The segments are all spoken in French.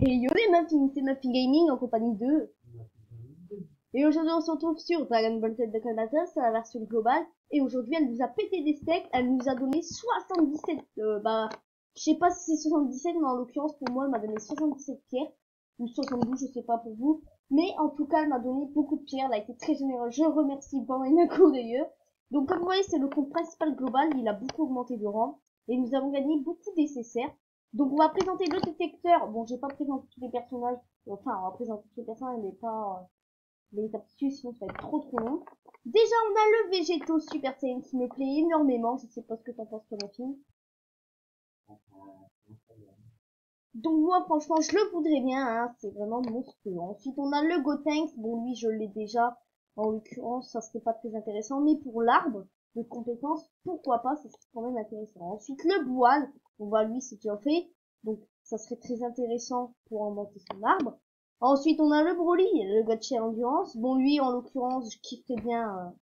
Et yo les Muffins, c'est Muffin Gaming en compagnie de... Et aujourd'hui on se retrouve sur Dragon Ball Z de Kanata, c'est la version globale. Et aujourd'hui elle nous a pété des steaks, elle nous a donné 77, je sais pas si c'est 77, mais en l'occurrence pour moi elle m'a donné 77 pierres. Ou 72, je sais pas pour vous. Mais en tout cas elle m'a donné beaucoup de pierres, elle a été très généreuse, je remercie Bananaco d'ailleurs. Donc comme vous voyez c'est le compte principal global, il a beaucoup augmenté de rang. Et nous avons gagné beaucoup d'SSR. Donc on va présenter le détecteur. Bon, j'ai pas présenté tous les personnages. Enfin, on va présenter tous les personnages, mais pas les aptitudes, sinon ça va être trop long. Déjà, on a le Végéto Super Saiyan qui me plaît énormément. Je sais pas ce que t'en penses, ton film. Donc moi, franchement, je le voudrais bien. Hein. C'est vraiment monstrueux. Ensuite, on a le Gotenks. Bon, lui, je l'ai déjà. En l'occurrence, ça serait pas très intéressant. Mais pour l'arbre de compétences, pourquoi pas, ça serait quand même intéressant. Ensuite, le Boual. Bon, bah, lui, c'est déjà fait. Donc, ça serait très intéressant pour augmenter son arbre. Ensuite, on a le Broly, le Gotcha Endurance. Bon, lui, en l'occurrence, je kifferais bien.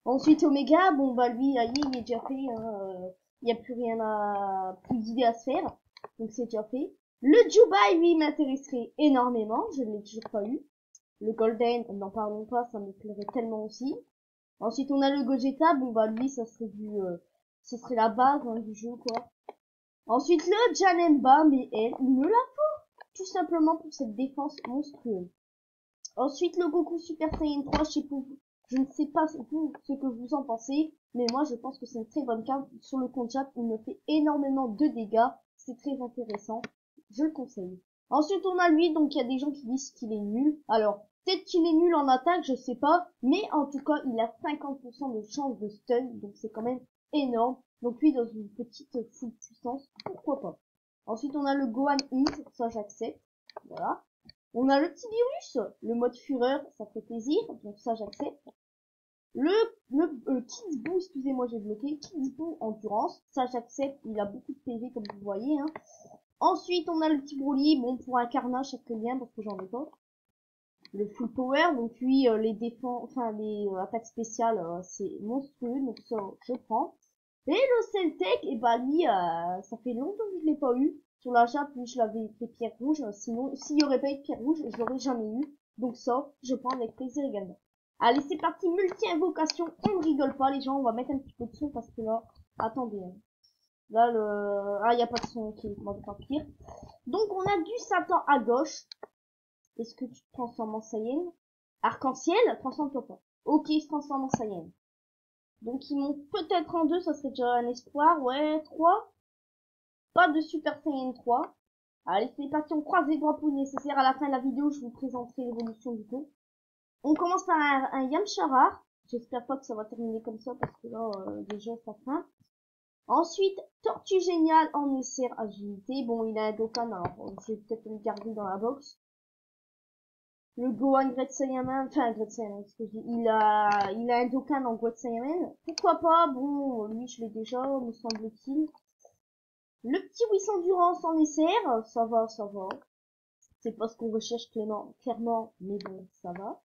Ensuite, Omega. Bon, bah, lui, il est déjà fait. Hein, il n'y a plus rien plus d'idées à se faire. Donc, c'est déjà fait. Le Jubai, lui, m'intéresserait énormément. Je ne l'ai toujours pas eu. Le Golden, n'en parlons pas, ça me plairait tellement aussi. Ensuite, on a le Gogeta. Bon, bah, lui, ça serait ce serait la base, hein, du jeu, quoi. Ensuite, le Janemba, mais elle, il me la faut. Tout simplement pour cette défense monstrueuse. Ensuite, le Goku Super Saiyan 3, je ne sais pas vous, ce que vous en pensez, mais moi, je pense que c'est une très bonne carte. Sur le compte chat, il me fait énormément de dégâts. C'est très intéressant. Je le conseille. Ensuite, on a lui, donc il y a des gens qui disent qu'il est nul. Alors, peut-être qu'il est nul en attaque, je sais pas, mais en tout cas, il a 50% de chance de stun, donc c'est quand même énorme. Donc lui, dans une petite full puissance, pourquoi pas. Ensuite, on a le Gohan Int, ça j'accepte. Voilà. On a le petit virus, le mode fureur, ça fait plaisir, donc ça j'accepte. Le Kids Boo, excusez-moi j'ai bloqué, Kids Boo Endurance, ça j'accepte, il a beaucoup de PV comme vous voyez. Hein. Ensuite on a le petit Broly, bon pour un carnage ça fait bien parce que j'en ai pas. Le Full Power, donc lui les défenses, enfin les attaques spéciales c'est monstrueux, donc ça je prends. Et le Celtec, et bah lui ça fait longtemps que je l'ai pas eu. Sur la chape, lui, je l'avais fait pierre rouge. Sinon, s'il y aurait pas eu de pierre rouge, je l'aurais jamais eu. Donc ça, je prends avec plaisir également. Allez, c'est parti, multi-invocation. On ne rigole pas, les gens. On va mettre un petit peu de son parce que là, attendez. Hein. Là, il n'y a pas de son qui va pas pire. Donc, on a du Satan à gauche. Est-ce que tu te transformes en Saiyan? Arc-en-ciel, transforme-toi pas. Ok, il se transforme en Saiyan. Donc, ils montent peut-être en deux, ça serait déjà un espoir. Ouais, 3. Pas de Super Saiyan 3. Allez, c'est parti, on croise les doigts pour le nécessaire. À la fin de la vidéo, je vous présenterai l'évolution du coup. On commence par un Yamcha rare. J'espère pas que ça va terminer comme ça parce que là, déjà, ça craint. Ensuite, Tortue Géniale en essai agilité. Bon, il a un Dokkan, alors je vais peut-être le garder dans la box. Le Gohan Great Saiyaman, enfin Great Saiyaman, ce que je dis, il a un Dokkan en Great Saiyaman. Pourquoi pas, bon, lui je l'ai déjà, me semble-t-il. Le petit Wissant Endurance en SR, ça va, ça va. C'est pas ce qu'on recherche clairement, mais bon, ça va.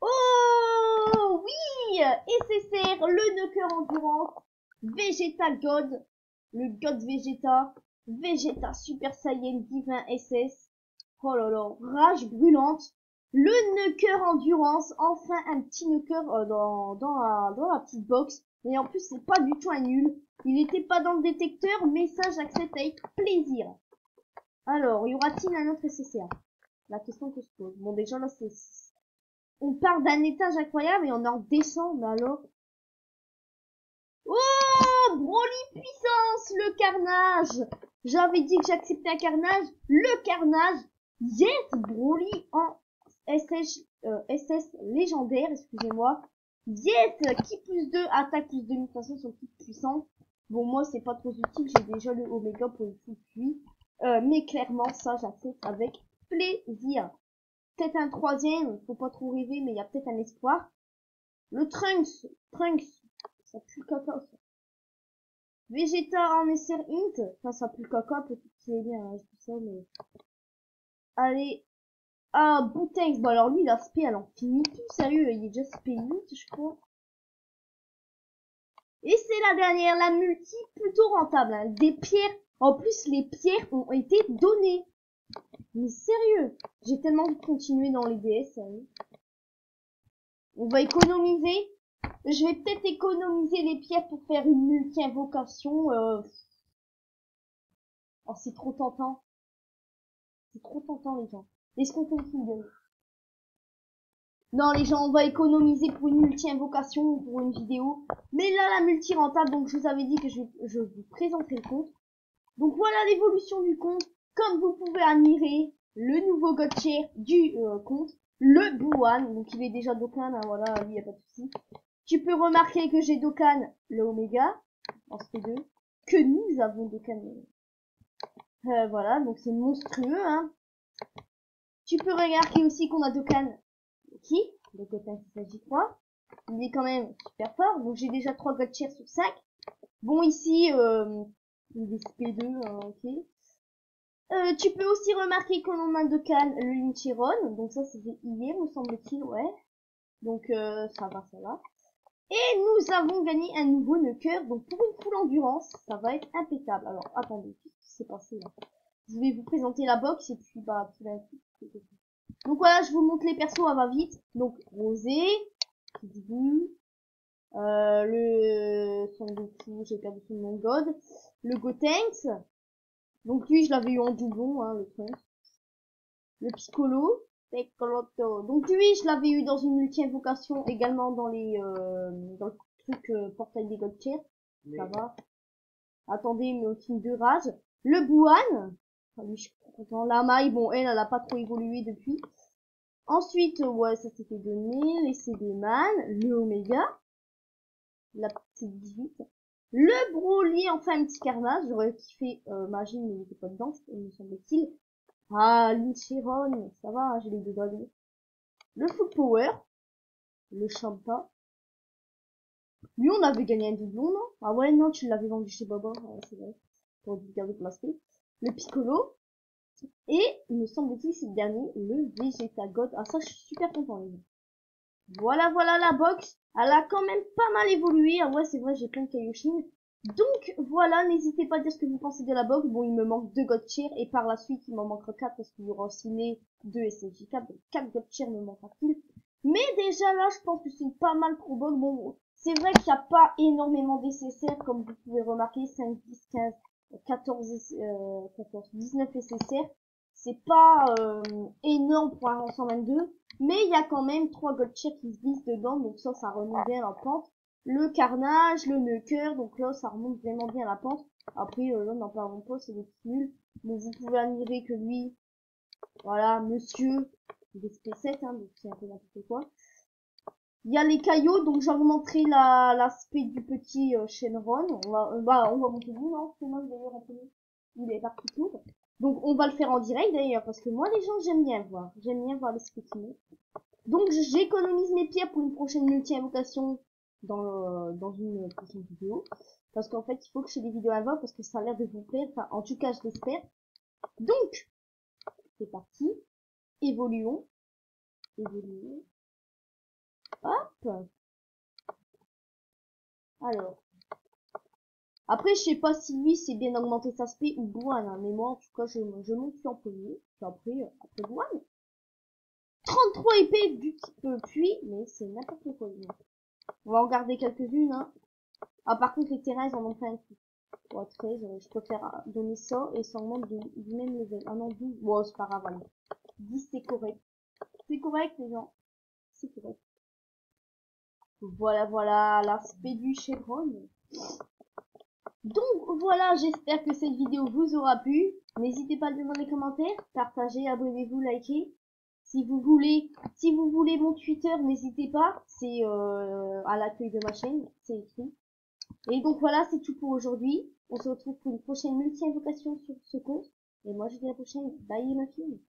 Oh oui, SSR, le Knocker Endurance, Vegeta God, le God Vegeta, Vegeta Super Saiyan Divin SS. Oh là là, Rage Brûlante, le Knocker Endurance, enfin un petit Knocker dans la petite box. Et en plus, c'est pas du tout un nul. Il était pas dans le détecteur, mais ça, j'accepte avec plaisir. Alors, y aura-t-il un autre SSR? La question que je pose. Bon, déjà, là, on part d'un étage incroyable et on en descend, mais alors... Oh, Broly puissance, le carnage. J'avais dit que j'acceptais un carnage. Le carnage. Yes, Broly en SS légendaire, excusez-moi. Yes, qui plus 2, attaque plus 2, de toute façon, sont toutes puissantes. Bon, moi, c'est pas trop utile, j'ai déjà le Omega pour le full puits. Mais clairement, ça, j'accepte avec plaisir. Peut-être un troisième, faut pas trop rêver, mais il y a peut-être un espoir. Le Trunks, ça pue le caca, ça. Vegeta en SR Int, enfin, ça pue le caca, peut-être qu'il est bien, hein, je dis ça, mais... Allez, ah, Boutex, bon alors lui, il a spé, alors finit tout, sérieux, il est déjà spé 8, je crois. Et c'est la dernière, la multi, plutôt rentable, hein. Des pierres En plus, les pierres ont été données. Mais sérieux, j'ai tellement envie de continuer dans les DS, sérieux. On va économiser. Je vais peut-être économiser les pierres pour faire une multi-invocation. Oh, c'est trop tentant. C'est trop tentant, les gens. Est-ce qu'on continue? Non, les gens, on va économiser pour une multi-invocation ou pour une vidéo. Mais là, la multi-rentable, donc je vous avais dit que je vous présenterai le compte. Donc voilà l'évolution du compte. Comme vous pouvez admirer, le nouveau god tier du compte, le Bouwan. Donc il est déjà Dokkan, hein, voilà, lui, y a pas de souci. Tu peux remarquer que j'ai Dokkan, le Omega, en SP2, que nous avons Dokkan. Voilà, donc c'est monstrueux, hein. Tu peux remarquer aussi qu'on a Dokkan qui, le Goten 3. Il est quand même super fort, donc j'ai déjà 3 god tiers sur 5. Bon, ici, il est SP2, ok. Tu peux aussi remarquer qu'on en a Dokkan, le Linchiron, donc ça c'était hier, me semble-t-il, ouais. Donc ça va, ça va. Et nous avons gagné un nouveau Nucker, donc pour une full endurance, ça va être impeccable. Alors, attendez, qu'est-ce qui s'est passé là? Je vais vous présenter la box et puis bah, donc voilà, je vous montre les persos à va vite. Donc Rosé, le Son Goku, j'ai perdu son nom, God, le Gotenks. Donc lui, je l'avais eu en doublon, hein, le truc. Le Piccolo. Donc lui, je l'avais eu dans une multi-invocation également dans les dans le truc portail des God Tier. Ça va. Attendez, mais aussi une de rage. Le Bouhan. Enfin, lui, je suis content. La maille, bon, elle a pas trop évolué depuis. Ensuite, ouais, ça s'était donné. Les CD-Man. Le Omega. La petite 18. Le Broly, enfin un petit carnage. J'aurais kiffé Magie, mais il n'était pas dedans, me semble-t-il. Ah, Linchiron, ça va, hein, j'ai les deux dragons. Le Full Power, le Champa. Lui, on avait gagné un doublon, non? Ah ouais, non, tu l'avais vendu chez Baba, ouais, c'est vrai. Pour le garder pour l'aspect. Le Piccolo. Et, il me semble-t-il, c'est le dernier, le Vegeta God. Ah, ça, je suis super content, les gars. Voilà, voilà la box. Elle a quand même pas mal évolué. Ah ouais, c'est vrai, j'ai plein de Kaioshin. Donc voilà, n'hésitez pas à dire ce que vous pensez de la box. Bon, il me manque 2 God Tier et par la suite, il m'en manquera 4 parce qu'il y aura aussi les 2 SSJ4. Donc 4 God Tier me manquera-t-il. Mais déjà là, je pense que c'est pas mal pour box. Bon, c'est vrai qu'il n'y a pas énormément d'SSR comme vous pouvez remarquer. 5, 10, 15, 14, 19 SSR. C'est pas énorme pour un rang 122. Mais il y a quand même 3 God Tier qui se glissent dedans. Donc ça remonte bien la pente. Le Carnage, le Nucker, donc là ça remonte vraiment bien la pente. Après là n'en parlons pas, c'est des petits nuls. Donc vous pouvez admirer que lui, voilà, monsieur, il est SP7, hein, donc c'est un peu n'importe quoi. Il y a les caillots, donc j'augmenterai l'aspect du petit Shenron. On va monter vous, non? C'est moi d'ailleurs un peu. Il est parti tout. Donc on va le faire en direct d'ailleurs, parce que moi les gens j'aime bien voir. J'aime bien voir les spécimens. Donc j'économise mes pierres pour une prochaine multi-invocation dans une prochaine vidéo. Parce qu'en fait, il faut que je fasse des vidéos avant parce que ça a l'air de vous plaire. Enfin, en tout cas, je l'espère. Donc, c'est parti. Évoluons. Évoluons. Hop. Alors. Après, je sais pas si lui, c'est bien augmenté sa spé ou Bouane, hein, mais moi, en tout cas, je monte sur en premier. Puis après Bouane. 33 épées du type puits, mais c'est n'importe quoi. On va en garder quelques-unes, hein. Ah, par contre, les terrains, ils en ont fait un coup. Ouais, 13, je préfère donner ça et ça augmente du même level. Ah non, 12. Bon, c'est pas grave, allez. 10, c'est correct. C'est correct, les gens. C'est correct. Voilà, voilà, l'aspect du chevron. Donc, voilà, j'espère que cette vidéo vous aura plu. N'hésitez pas à le dire dans les commentaires. Partagez, abonnez-vous, likez. Si vous voulez mon Twitter, n'hésitez pas. C'est à l'accueil de ma chaîne, c'est écrit. Et donc voilà, c'est tout pour aujourd'hui. On se retrouve pour une prochaine multi-invocation sur ce compte. Et moi, je dis à la prochaine. Bye, ma fille.